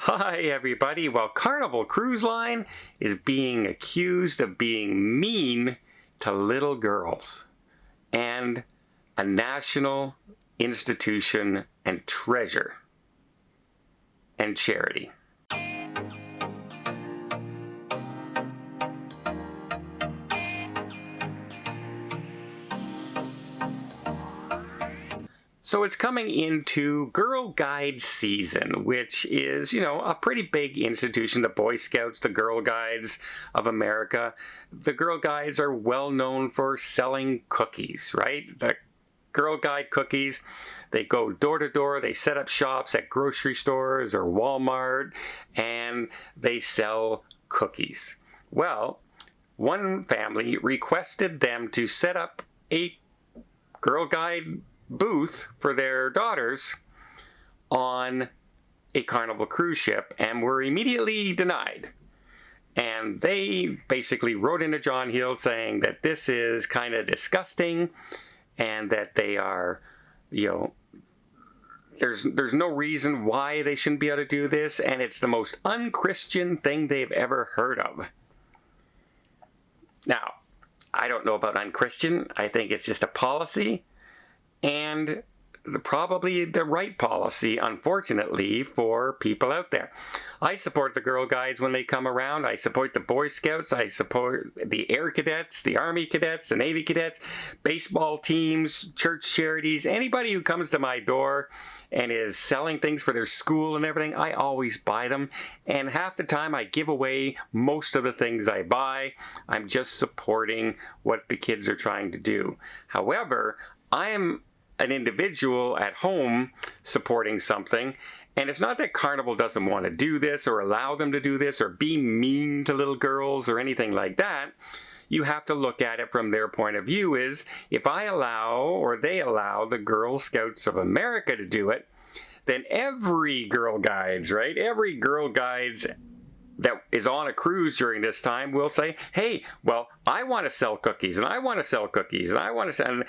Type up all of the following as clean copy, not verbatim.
Hi everybody. Well, Carnival Cruise Line is being accused of being mean to little girls and a national institution and treasure and charity. So it's coming into Girl Guide season, which is, a pretty big institution. The Boy Scouts, the Girl Guides of America. The Girl Guides are well known for selling cookies, right? The Girl Guide cookies, they go door to door, they set up shops at grocery stores or Walmart, and they sell cookies. Well, one family requested them to set up a Girl Guide booth for their daughters on a Carnival cruise ship and were immediately denied. And they basically wrote into John Hill saying that this is kind of disgusting and that they are, there's no reason why they shouldn't be able to do this, and it's the most unchristian thing they've ever heard of. Now, I don't know about unchristian. I think it's just a policy. And probably the right policy, unfortunately, for people out there. I support the Girl Guides when they come around. I support the Boy Scouts. I support the Air Cadets, the Army Cadets, the Navy Cadets, baseball teams, church charities. Anybody who comes to my door and is selling things for their school and everything, I always buy them. And half the time I give away most of the things I buy. I'm just supporting what the kids are trying to do. However, I am an individual at home supporting something, and it's not that Carnival doesn't want to do this or allow them to do this or be mean to little girls or anything like that. You have to look at it from their point of view is, if I allow or they allow the Girl Scouts of America to do it, then every Girl Guides, right? Every Girl Guides that is on a cruise during this time will say, hey, well, I want to sell cookies, and I want to sell cookies, and I want to sell,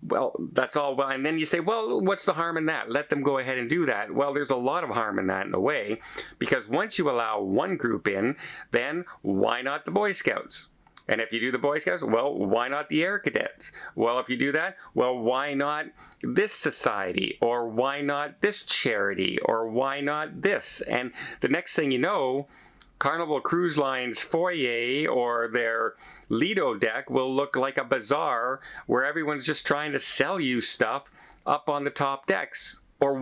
well, that's all well. And then you say, well, what's the harm in that? Let them go ahead and do that. Well, there's a lot of harm in that in a way, because once you allow one group in, then why not the Boy Scouts? And if you do the Boy Scouts, well, why not the Air Cadets? Well, if you do that, well, why not this society? Or why not this charity? Or why not this? And the next thing you know, Carnival Cruise Line's foyer or their Lido deck will look like a bazaar where everyone's just trying to sell you stuff up on the top decks, or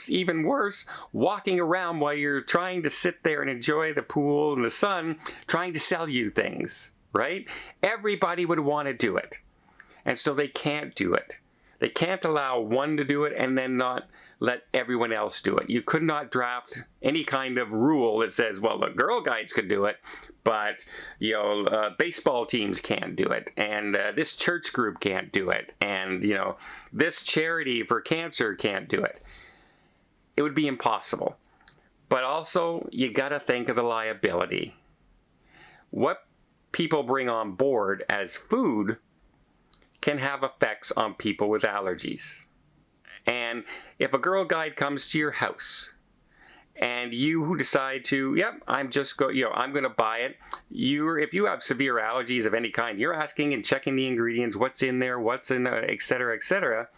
even worse, walking around while you're trying to sit there and enjoy the pool and the sun, trying to sell you things, right? Everybody would want to do it, and so they can't do it. They can't allow one to do it and then not let everyone else do it. You could not draft any kind of rule that says, well, the Girl Guides could do it, but baseball teams can't do it, and this church group can't do it, and this charity for cancer can't do it. It would be impossible. But also, you got to think of the liability. What people bring on board as food can have effects on people with allergies. And if a Girl Guide comes to your house and you decide to, I'm going to buy it. If you have severe allergies of any kind, you're asking and checking the ingredients, what's in there, et cetera, et cetera.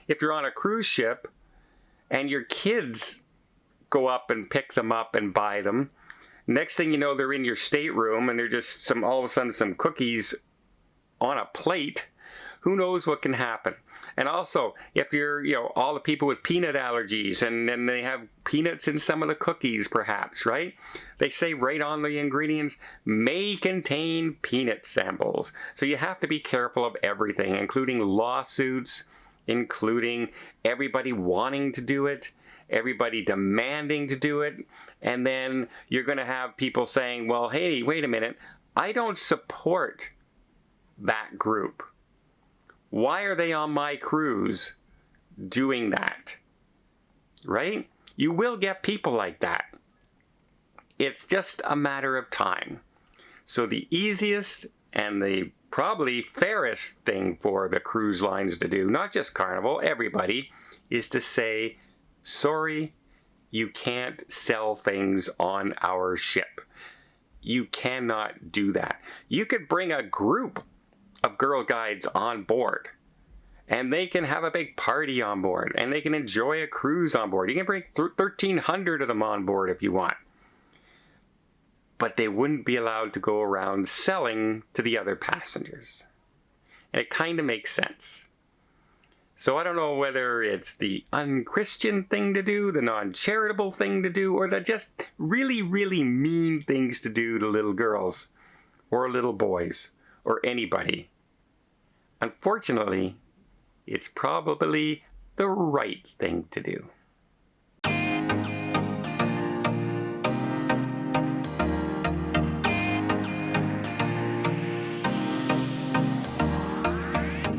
If you're on a cruise ship and your kids go up and pick them up and buy them, next thing you know, they're in your stateroom and they're just all of a sudden some cookies on a plate. Who knows what can happen? And also, if you're, all the people with peanut allergies, and then they have peanuts in some of the cookies, perhaps, right? They say right on the ingredients, may contain peanut samples. So you have to be careful of everything, including lawsuits, including everybody wanting to do it, everybody demanding to do it. And then you're going to have people saying, well, hey, wait a minute, I don't support that group. Why are they on my cruise doing that? Right? You will get people like that. It's just a matter of time. So the easiest and the probably fairest thing for the cruise lines to do, not just Carnival, everybody, is to say, sorry, You can't sell things on our ship. You cannot do that. You could bring a group of Girl Guides on board, and they can have a big party on board, and they can enjoy a cruise on board. You can bring 1,300 of them on board if you want. But they wouldn't be allowed to go around selling to the other passengers. And it kind of makes sense. So I don't know whether it's the unchristian thing to do, the non-charitable thing to do, or the just really, really mean things to do to little girls or little boys or anybody. Unfortunately, it's probably the right thing to do.